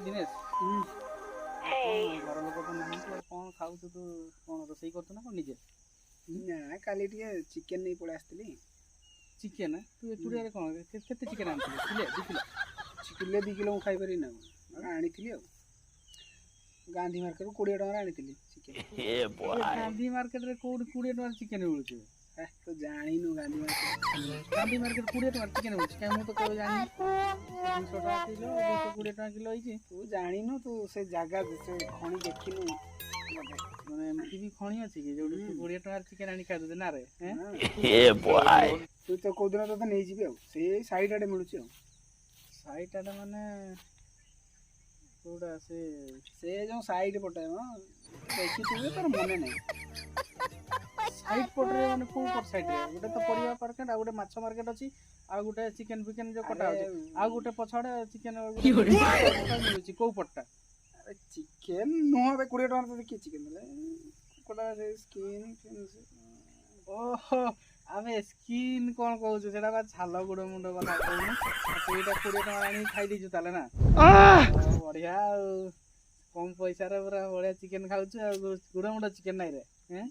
दिनेश घर लोक तो नहीं कौन खाऊ तू कौन रोसई कर ना निजे ना काली चिकेन नहीं पड़े आसती चिकेन तू एकुड़िया कौन केते चिकेन आनी किले 2 किलो किले 2 किलो खाई पारि ना आनी गांधी मार्केट 20 टका आनी चिकेन गांधी मार्केट रे कोड 20 टका चिकेन मिलुची तो जानिनु गांधी मार्केट 20 टका चिकेन मिलुची काय मु तो कोई जानि 200 टका किलो 220 टका किलो होई तू जानिनु तू से जागा से खणी देखिनु माने एमती भी खणी अछि कि जोडी तू 20 टका चिकेन आनी खा दे ना रे ए बॉय तू तो को दिन तो नहीं जीबे से साइड आडे मिलुची साइड आडे माने कोडा से जो साइड पटे देखी तू पर मने नहीं साइड पटरे माने को पर साइड रे गोटे तो परिवा मार्केट आ गोटे माछ मार्केट अछि आ गोटे चिकेन फिकेन जो कटा होछि आ गोटे पछाडे चिकेन मिलुची को पट्टा अरे चिकेन नो बे 20 टका तो देखि चिकेन ले कोडा से स्किन ओहो आमे स्किन कोन कहू सेटा बा छाल गुड़ मुंड कथा कहू सेटा 20 टका आनी खाई दिजु ताले ना बढ़िया कम पैसा रे पूरा बढ़िया चिकेन खाउछु गुड़ मुंड चिकेन नाही रे हैं